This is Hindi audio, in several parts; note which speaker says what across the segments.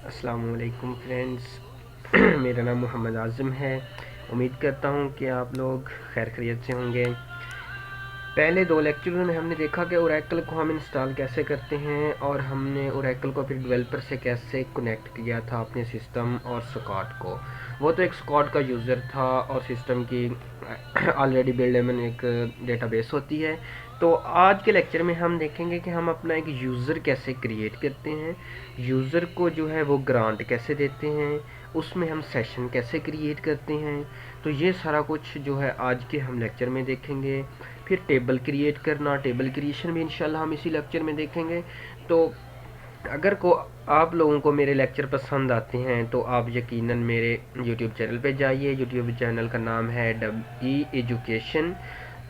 Speaker 1: अस्सलामुअलैकुम फ्रेंड्स। मेरा नाम मोहम्मद आज़म है। उम्मीद करता हूँ कि आप लोग खैर खैरियत से होंगे। पहले दो लेक्चरों में हमने देखा कि ओरेकल को हम इंस्टॉल कैसे करते हैं और हमने ओरेकल को फिर डेवलपर से कैसे कनेक्ट किया था अपने सिस्टम और स्कॉट को। वो तो एक स्कॉट का यूज़र था और सिस्टम की ऑलरेडी बिल्ड एक डेटाबेस होती है। तो आज के लेक्चर में हम देखेंगे कि हम अपना एक यूज़र कैसे क्रिएट करते हैं, यूज़र को जो है वो ग्रांट कैसे देते हैं, उसमें हम सेशन कैसे क्रिएट करते हैं। तो ये सारा कुछ जो है आज के हम लेक्चर में देखेंगे। फिर टेबल क्रिएट करना, टेबल क्रिएशन भी इंशाल्लाह हम इसी लेक्चर में देखेंगे। तो अगर को आप लोगों को मेरे लेक्चर पसंद आते हैं तो आप यकीनन मेरे यूट्यूब चैनल पे जाइए। यूट्यूब चैनल का नाम है डब्ई एजुकेशन।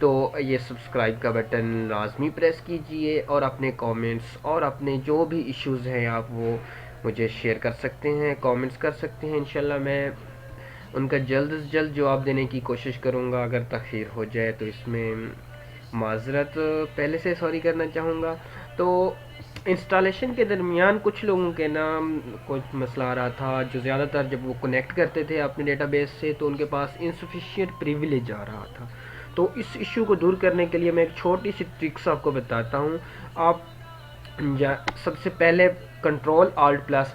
Speaker 1: तो ये सब्सक्राइब का बटन लाजमी प्रेस कीजिए और अपने कमेंट्स और अपने जो भी इश्यूज़ हैं आप वो मुझे शेयर कर सकते हैं, कमेंट्स कर सकते हैं। इंशाल्लाह मैं उनका जल्द से जल्द जवाब देने की कोशिश करूँगा। अगर तख़ीर हो जाए तो इसमें माज़रत पहले से सॉरी करना चाहूँगा। तो इंस्टॉलेशन के दरमियान कुछ लोगों के नाम कुछ मसला आ रहा था, जो ज़्यादातर जब वो कनेक्ट करते थे अपने डेटाबेस से तो उनके पास इंसफिशिएंट प्रिविलेज आ रहा था। तो इस इशू को दूर करने के लिए मैं एक छोटी सी ट्रिक्स आपको बताता हूँ। आप सबसे पहले कंट्रोल आल्ट प्लस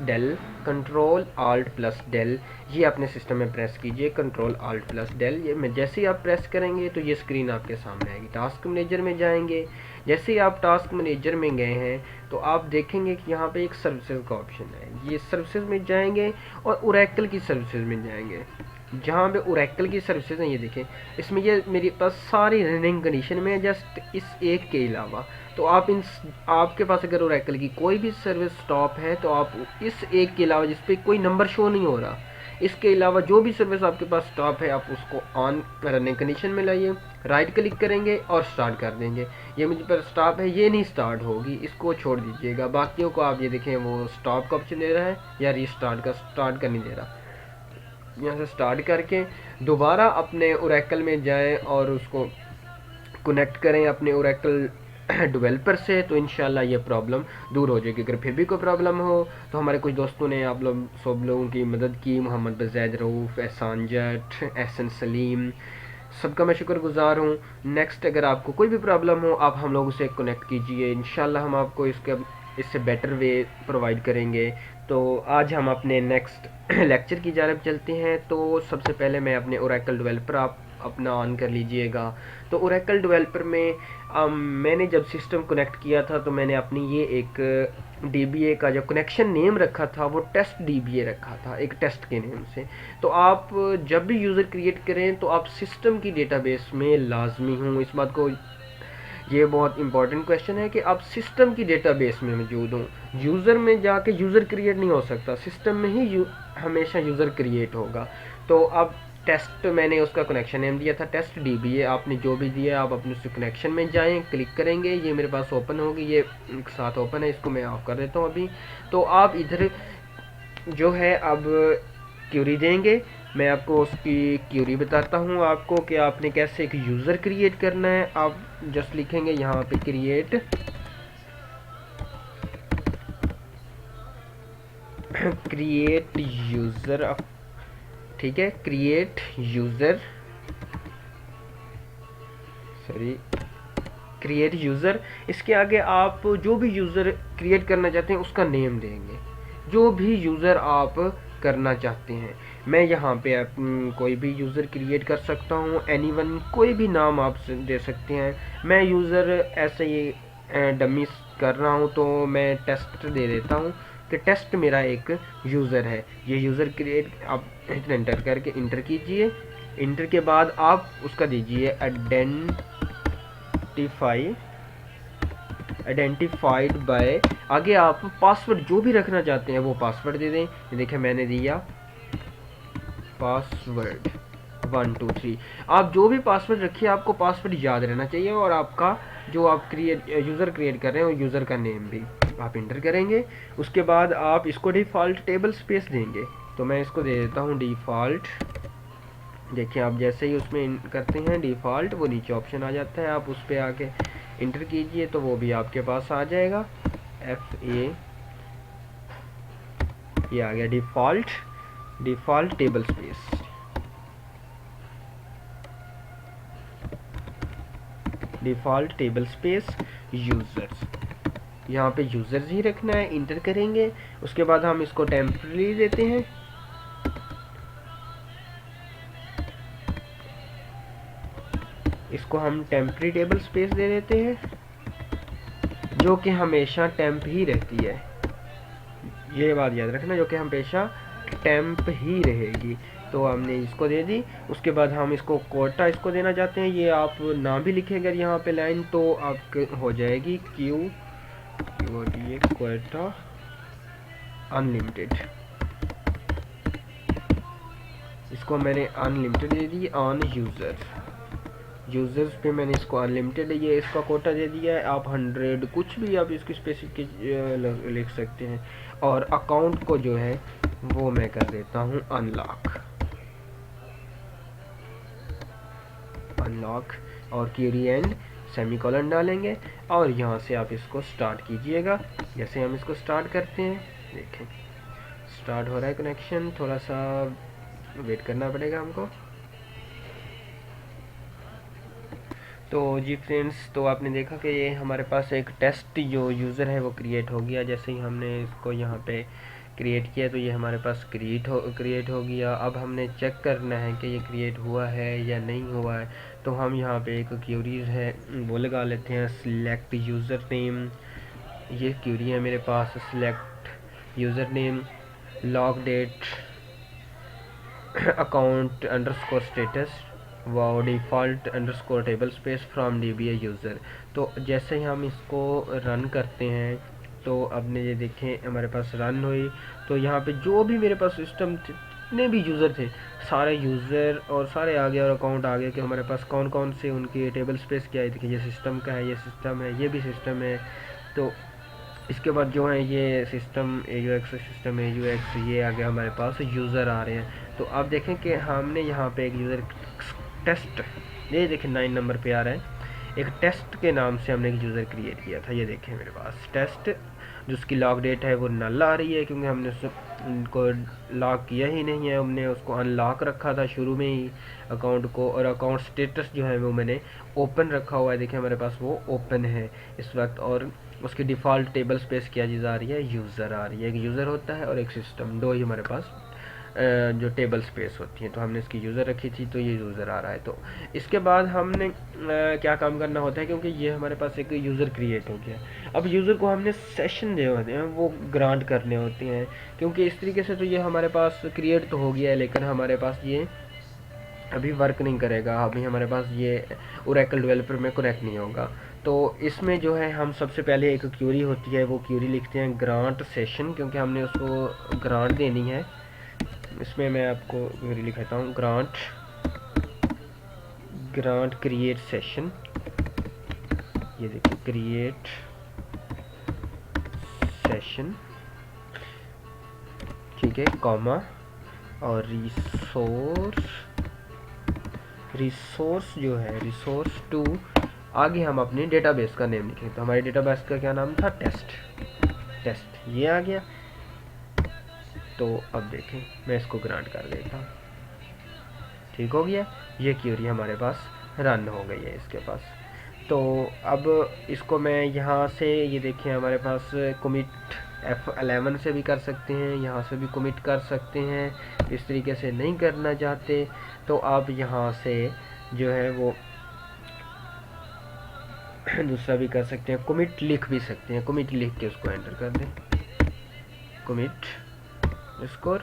Speaker 1: डेल ये अपने सिस्टम में प्रेस कीजिए। कंट्रोल आल्ट प्लस डेल ये में जैसे ही आप प्रेस करेंगे तो ये स्क्रीन आपके सामने आएगी। टास्क मैनेजर में जाएंगे। जैसे ही आप टास्क मैनेजर में गए हैं तो आप देखेंगे कि यहाँ पे एक सर्विसेज का ऑप्शन है। ये सर्विसेज में जाएंगे और ओरेकल की सर्विसेज में जाएंगे। जहाँ पे ओरेकल की सर्विसेज हैं ये देखें, इसमें ये मेरे पास सारी रनिंग कंडीशन में है जस्ट इस एक के अलावा। तो आपके पास अगर ओरेकल की कोई भी सर्विस स्टॉप है तो आप इस एक के अलावा जिस पे कोई नंबर शो नहीं हो रहा, इसके अलावा जो भी सर्विस आपके पास स्टॉप है आप उसको ऑन रनिंग कंडीशन में लाइए, राइट क्लिक करेंगे और स्टार्ट कर देंगे। ये मुझे पर स्टॉप है, ये नहीं स्टार्ट होगी, इसको छोड़ दीजिएगा। बाकियों को आप ये देखें वो स्टॉप का ऑप्शन दे रहा है या रीस्टार्ट का, स्टार्ट का नहीं दे रहा। यहाँ से स्टार्ट करके दोबारा अपने ओरेकल में जाएं और उसको कनेक्ट करें अपने ओरेकल डेवलपर से, तो इंशाल्लाह ये प्रॉब्लम दूर हो जाएगी। अगर फिर भी कोई प्रॉब्लम हो तो हमारे कुछ दोस्तों ने आप लोग सब लोगों की मदद की, मोहम्मद बज़ैद रऊफ़, एहसान जट, एहसन सलीम, सबका मैं शुक्रगुजार हूँ। नेक्स्ट अगर आपको कोई भी प्रॉब्लम हो आप हम लोगों से कनेक्ट कीजिए, इंशाल्लाह हम आपको इससे बेटर वे प्रोवाइड करेंगे। तो आज हम अपने नेक्स्ट लेक्चर की जानब चलते हैं। तो सबसे पहले मैं अपने ओरेकल डेवलपर आप अपना ऑन कर लीजिएगा। तो ओरेकल डेवलपर में मैंने जब सिस्टम कनेक्ट किया था तो मैंने अपनी ये एक DBA का जो कनेक्शन नेम रखा था वो टेस्ट DBA रखा था, एक टेस्ट के नेम से। तो आप जब भी यूज़र क्रिएट करें तो आप सिस्टम की डेटाबेस में लाजमी हूँ, इस बात को, ये बहुत इंपॉर्टेंट क्वेश्चन है कि आप सिस्टम की डेटाबेस में मौजूद हों। यूज़र में जाके यूज़र क्रिएट नहीं हो सकता, सिस्टम में ही हमेशा यूज़र क्रिएट होगा। तो अब टेस्ट मैंने उसका कनेक्शन नेम दिया था टेस्ट DBA, आपने जो भी दिया आप अपने उस कनेक्शन में जाएं, क्लिक करेंगे, ये मेरे पास ओपन होगी, ये एक साथ ओपन है, इसको मैं ऑफ कर देता हूँ अभी। तो आप इधर जो है अब क्यूरी देंगे। मैं आपको उसकी क्यूरी बताता हूँ आपको कि आपने कैसे एक यूज़र क्रिएट करना है। आप जस्ट लिखेंगे यहाँ पे क्रिएट यूज़र, ठीक है, क्रिएट यूज़र, क्रिएट यूज़र। इसके आगे आप जो भी यूज़र क्रिएट करना चाहते हैं उसका नेम देंगे, जो भी यूज़र आप करना चाहते हैं। मैं यहाँ पे कोई भी यूज़र क्रिएट कर सकता हूँ, एनीवन, कोई भी नाम आप दे सकते हैं। मैं यूज़र ऐसे ही डमी कर रहा हूँ तो मैं टेस्ट दे देता हूँ कि टेस्ट मेरा एक यूज़र है। ये यूज़र क्रिएट आप एंटर करके इंटर कीजिए। इंटर के बाद आप उसका दीजिए आइडेंटिफाइड बाय, आगे आप पासवर्ड जो भी रखना चाहते हैं वो पासवर्ड दे दें। ये देखिए मैंने दिया पासवर्ड 1 2 3। आप जो भी पासवर्ड रखिए आपको पासवर्ड याद रहना चाहिए और आपका जो आप यूज़र क्रिएट कर रहे हैं वो यूज़र का नेम भी आप इंटर करेंगे। उसके बाद आप इसको डिफ़ॉल्ट टेबल स्पेस देंगे। तो मैं इसको दे देता हूँ डिफ़ॉल्ट। देखिए आप जैसे ही उसमें करते हैं डिफ़ॉल्ट, वो नीचे ऑप्शन आ जाता है, आप उस पर आके इंटर कीजिए तो वो भी आपके पास आ जाएगा। FA ये आ गया default table space. Default table space users, यहाँ पे यूज़र्स ही रखना है, इंटर करेंगे। उसके बाद हम इसको टेम्परेरी देते हैं, इसको हम टेम्परेरी टेबल स्पेस दे देते हैं, जो कि हमेशा टेम्प ही रहती है। ये बात याद रखना, जो कि हमेशा टेम्प ही रहेगी। तो हमने इसको दे दी। उसके बाद हम इसको कोटा इसको देना चाहते हैं, ये आप ना भी लिखें अगर यहाँ पे लाइन, तो आपके हो जाएगी कोटा अनलिमिटेड। इसको मैंने unlimited they the on users पे मैंने इसको अनलिमिटेड ये इसका कोटा दे दिया है। आप 100 कुछ भी आप इसकी स्पेसिफिक लिख सकते हैं। और अकाउंट को जो है वो मैं कर देता हूँ अनलॉक और क्यूरी एंड सेमीकोलन डालेंगे और यहाँ से आप इसको स्टार्ट कीजिएगा। जैसे हम इसको स्टार्ट करते हैं, देखें स्टार्ट हो रहा है कनेक्शन, थोड़ा सा वेट करना पड़ेगा हमको। तो जी फ्रेंड्स, तो आपने देखा कि ये हमारे पास एक टेस्ट जो यूज़र है वो क्रिएट हो गया। जैसे ही हमने इसको यहाँ पे क्रिएट किया तो ये हमारे पास क्रिएट हो गया। अब हमने चेक करना है कि ये क्रिएट हुआ है या नहीं हुआ है। तो हम यहाँ पे एक क्यूरीज है वो लगा लेते हैं, सिलेक्ट यूज़र नेम। ये क्यूरी है मेरे पास, select user name, log date, account underscore status व default underscore table space from DBA user. तो जैसे ही हम इसको रन करते हैं तो अब ये देखें हमारे पास रन हुई। तो यहाँ पे जो भी मेरे पास सिस्टम जितने भी यूज़र थे सारे यूज़र और सारे आ गए और अकाउंट आ गए कि हमारे पास कौन कौन से उनकी टेबल स्पेस क्या है। देखिए ये सिस्टम का है, ये सिस्टम है, ये भी सिस्टम है। तो इसके बाद जो है ये सिस्टम AUX सिस्टम AUX ये आ गया, हमारे पास यूज़र आ रहे हैं। तो आप देखें कि हमने यहाँ पे एक यूज़र टेस्ट, ये देखें 9 नंबर पे आ रहा है, एक टेस्ट के नाम से हमने एक यूज़र क्रिएट किया था। ये देखें मेरे पास टेस्ट, जिसकी लॉक डेट है वो नल आ रही है क्योंकि हमने उनको लॉक किया ही नहीं है, हमने उसको अनलॉक रखा था शुरू में ही अकाउंट को। और अकाउंट स्टेटस जो है वो मैंने ओपन रखा हुआ है, देखिए हमारे पास वो ओपन है इस वक्त। और उसकी डिफ़ॉल्ट टेबल स्पेस क्या चीज़ आ रही है, यूज़र आ रही है। एक यूज़र होता है और एक सिस्टम, दो ही हमारे पास जो टेबल स्पेस होती है। तो हमने इसकी यूज़र रखी थी तो ये यूज़र आ रहा है। तो इसके बाद हमने क्या काम करना होता है, क्योंकि ये हमारे पास एक यूज़र क्रिएट हो गया। अब यूज़र को हमने सेशन जो होते हैं वो ग्रांट करने होते हैं, क्योंकि इस तरीके से तो ये हमारे पास क्रिएट तो हो गया है लेकिन हमारे पास ये अभी वर्क नहीं करेगा, अभी हमारे पास ये ओरेकल डेवलपर में कनेक्ट नहीं होगा। तो इसमें जो है हम सबसे पहले एक क्यूरी होती है, वो क्यूरी लिखते हैं ग्रांट सेशन, क्योंकि हमने उसको ग्रांट देनी है। इसमें मैं आपको क्यूरी लिखाता हूँ, ग्रांट क्रिएट सेशन। ये देखिए क्रिएट सेशन, ठीक है, कॉमा और रिसोर्स जो है रिसोर्स टू, आगे हम अपने डेटाबेस का नेम लिखें। तो हमारे डेटाबेस का क्या नाम था, टेस्ट ये आ गया। तो अब देखें मैं इसको ग्रांट कर देता हूँ, ठीक हो गया। ये क्यूरी हमारे पास रन हो गई है इसके पास। तो अब इसको मैं यहाँ से, ये देखें हमारे पास कमिट F11 से भी कर सकते हैं, यहाँ से भी कमिट कर सकते हैं। इस तरीके से नहीं करना चाहते तो आप यहाँ से जो है वो दूसरा भी कर सकते हैं, कमिट लिख भी सकते हैं। कमिट लिख के उसको एंटर कर दें, कमिट स्कोर।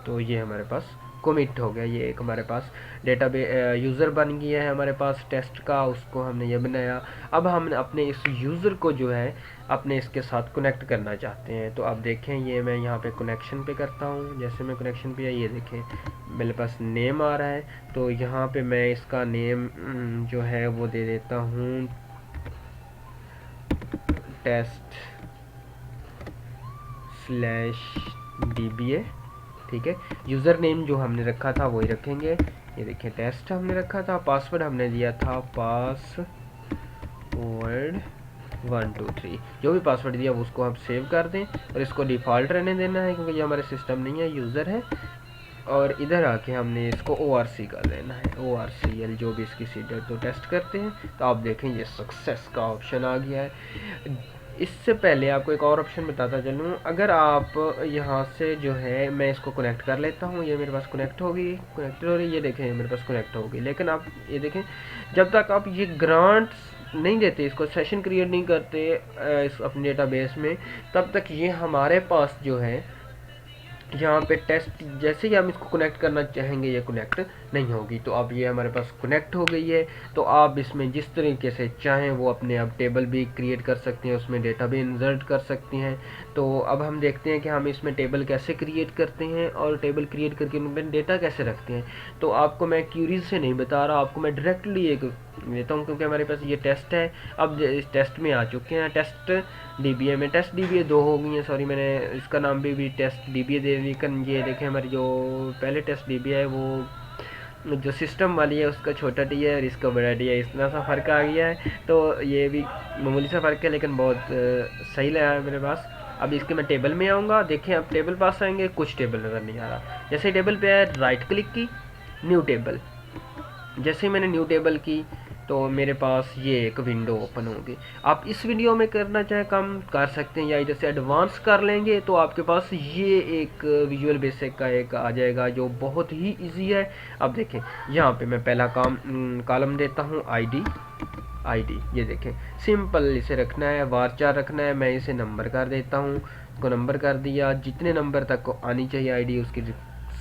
Speaker 1: तो ये हमारे पास कमिट हो गया, ये एक हमारे पास यूज़र बन गया है हमारे पास टेस्ट का, उसको हमने ये बनाया। अब हम अपने इस यूज़र को जो है अपने इसके साथ कनेक्ट करना चाहते हैं। तो आप देखें ये मैं यहाँ पे कनेक्शन पे करता हूँ। जैसे मैं कनेक्शन पे, ये देखें मेरे पास नेम आ रहा है। तो यहाँ पे मैं इसका नेम जो है वो दे देता हूँ /DBA, ठीक है। यूज़र नेम जो हमने रखा था वही रखेंगे। ये देखें टेस्ट हमने रखा था, पासवर्ड हमने दिया था पासवर्ड 1 2 3 जो भी पासवर्ड दिया वो उसको आप सेव कर दें और इसको डिफ़ॉल्ट रहने देना है क्योंकि ये हमारे सिस्टम नहीं है, यूज़र है। और इधर आके हमने इसको ORC कर देना है, ORCL जो भी इसकी सीडर। तो टेस्ट करते हैं तो आप देखें ये सक्सेस का ऑप्शन आ गया है। इससे पहले आपको एक और ऑप्शन बताता चलूँ, अगर आप यहाँ से जो है, मैं इसको कनेक्ट कर लेता हूँ, ये मेरे पास कनेक्ट होगी, कनेक्ट हो रही, ये देखें मेरे पास कनेक्ट होगी। लेकिन आप ये देखें जब तक आप ये ग्रांट्स नहीं देते, इसको सेशन क्रिएट नहीं करते इस अपने डेटाबेस में, तब तक ये हमारे पास जो है यहाँ पे टेस्ट जैसे ही हम इसको कनेक्ट करना चाहेंगे ये कनेक्ट नहीं होगी। तो अब ये हमारे पास कनेक्ट हो गई है। तो आप इसमें जिस तरीके से चाहें वो अपने आप टेबल भी क्रिएट कर सकते हैं, उसमें डेटा भी इंसर्ट कर सकती हैं। तो अब हम देखते हैं कि हम इसमें टेबल कैसे क्रिएट करते हैं और टेबल क्रिएट करके उनमें डेटा कैसे रखते हैं। तो आपको मैं क्यूरीज से नहीं बता रहा, आपको मैं डायरेक्टली एक देता हूँ क्योंकि हमारे पास ये टेस्ट है। अब इस टेस्ट में आ चुके हैं, टेस्ट DBA में, टेस्ट DBA 2 हो गई हैं, सॉरी मैंने इसका नाम भी टेस्ट DBA दे, लेकिन ये देखें हमारी जो पहले टेस्ट DBA है वो जो सिस्टम वाली है उसका छोटा टी है और इसका बड़ा टी है, इतना सा फ़र्क आ गया है। तो ये भी मामूली सा फ़र्क है लेकिन बहुत सही लगा है मेरे पास। अब इसके मैं टेबल में आऊँगा, देखें अब टेबल पास आएंगे, कुछ टेबल नज़र नहीं आ रहा। जैसे टेबल पे आया राइट क्लिक की, न्यू टेबल, जैसे ही मैंने न्यू टेबल की तो मेरे पास ये एक विंडो ओपन होगी। आप इस वीडियो में करना चाहे कम कर सकते हैं या इधर से एडवांस कर लेंगे तो आपके पास ये एक विजुअल बेसिक का एक आ जाएगा जो बहुत ही इजी है। अब देखें यहाँ पे मैं पहला कॉलम देता हूँ आईडी, ये देखें सिंपल इसे रखना है, varchar रखना है। मैं इसे नंबर कर देता हूँ, इसको नंबर कर दिया, जितने नंबर तक को आनी चाहिए आईडी उसकी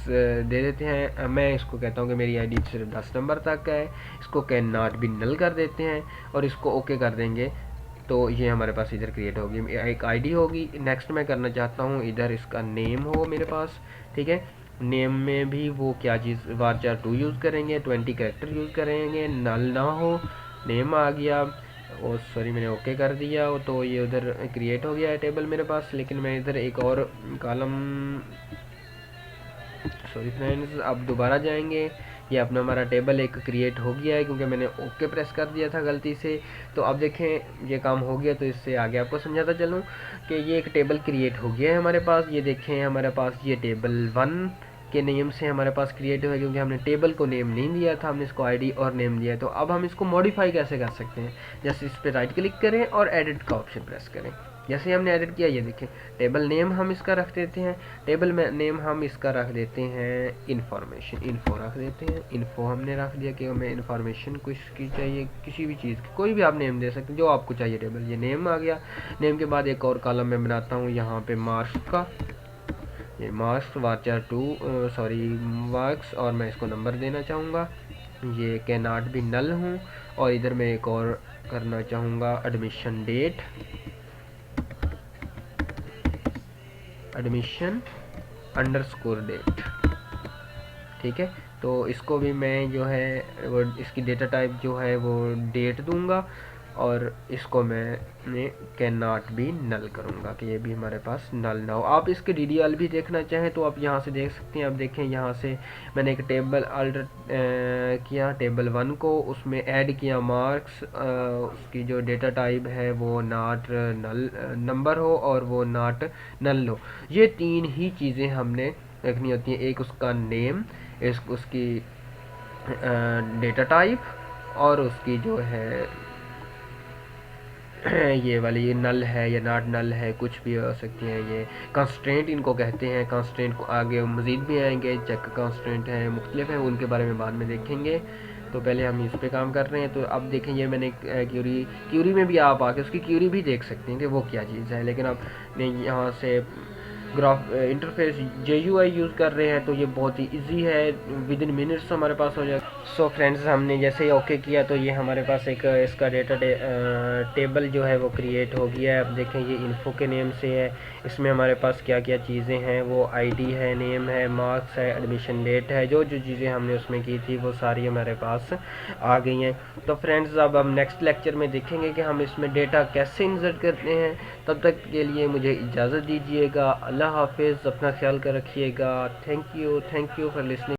Speaker 1: दे देते हैं। मैं इसको कहता हूँ कि मेरी आईडी सिर्फ 10 नंबर तक है, इसको कैन नॉट बी नल कर देते हैं और इसको ओके कर देंगे। तो ये हमारे पास इधर क्रिएट होगी, एक आईडी होगी। नेक्स्ट मैं करना चाहता हूँ इधर इसका नेम हो मेरे पास, ठीक है। नेम में भी वो क्या चीज़ varchar 2 यूज़ करेंगे, 20 कैरेक्टर यूज़ करेंगे, नल ना हो। नेम आ गया, ओ सॉरी मैंने ओके कर दिया, तो ये उधर क्रिएट हो गया है टेबल मेरे पास। लेकिन मैं इधर एक और कॉलम, सॉरी फ्रेंड्स, अब दोबारा जाएंगे। ये अपना हमारा टेबल एक क्रिएट हो गया है क्योंकि मैंने ओके प्रेस कर दिया था गलती से। तो अब देखें ये काम हो गया, तो इससे आगे आपको समझाता चलूँ कि ये एक टेबल क्रिएट हो गया है हमारे पास। ये देखें हमारे पास ये टेबल 1 के नेम से हमारे पास क्रिएट हुआ है क्योंकि हमने टेबल को नेम नहीं दिया था, हमने इसको आईडी और नेम दिया है। तो अब हम इसको मॉडिफाई कैसे कर सकते हैं, जैसे इस पर राइट क्लिक करें और एडिट का ऑप्शन प्रेस करें। जैसे हमने एडिट किया ये देखें टेबल नेम हम इसका रख देते हैं, टेबल में नेम हम इसका रख देते हैं इन्फॉर्मेशन, इन्फो रख देते हैं। इन्फो हमने रख दिया कि हमें इन्फॉर्मेशन कुछ की चाहिए, किसी भी चीज़ की, कोई भी आप नेम दे सकते हैं जो आपको चाहिए टेबल। ये नेम आ गया। नेम के बाद एक और कॉलम में बनाता हूँ यहाँ पे मार्क्स का, ये मार्क्स varchar 2 सॉरी मार्क्स, और मैं इसको नंबर देना चाहूँगा। ये कैन नॉट बी नल हूँ। और इधर मैं एक और करना चाहूँगा admission date, admission underscore date, ठीक है। तो इसको भी मैं जो है वो इसकी डेटा टाइप जो है वो डेट दूंगा और इसको मैं कैन नॉट बी नल करूँगा कि ये भी हमारे पास नल ना हो। आप इसके DDL भी देखना चाहें तो आप यहाँ से देख सकते हैं। अब देखें यहाँ से मैंने एक टेबल अल्टर किया, टेबल 1 को उसमें ऐड किया मार्क्स, उसकी जो डेटा टाइप है वो नॉट नल नंबर हो और वो नॉट नल हो। ये 3 ही चीज़ें हमने रखनी होती हैं, एक उसका नेम, उसकी डेटा टाइप और उसकी जो है ये वाली ये नल है या नॉट नल है, कुछ भी हो सकती हैं। ये कंस्ट्रेंट इनको कहते हैं। कंस्ट्रेंट को आगे मज़ीद भी आएंगे, चेक कंस्ट्रेंट हैं, मुख्तलिफ हैं, उनके बारे में बाद में देखेंगे। तो पहले हम इस पे काम कर रहे हैं। तो अब देखें ये मैंने क्यूरी में भी आप आके उसकी क्यूरी भी देख सकते हैं कि वो क्या चीज़ है। लेकिन अब यहाँ से ग्राफ इंटरफेस JUI यूज़ कर रहे हैं तो ये बहुत ही इजी है, विद इन मिनट्स हमारे पास हो जाए। सो फ्रेंड्स हमने जैसे ही ओके किया तो ये हमारे पास एक इसका डेटा टेबल जो है वो क्रिएट हो गया है। अब देखें ये इन्फो के नेम से है, इसमें हमारे पास क्या क्या चीज़ें हैं, वो आईडी है, नेम है, मार्क्स है, एडमिशन डेट है, जो जो चीज़ें हमने उसमें की थी वो सारी हमारे पास आ गई हैं। तो फ्रेंड्स अब हम नेक्स्ट लेक्चर में देखेंगे कि हम इसमें डेटा कैसे इंसर्ट करते हैं। तब तक के लिए मुझे इजाज़त दीजिएगा। अल्लाह हाफिज़, अपना ख्याल कर रखिएगा। Thank you for listening.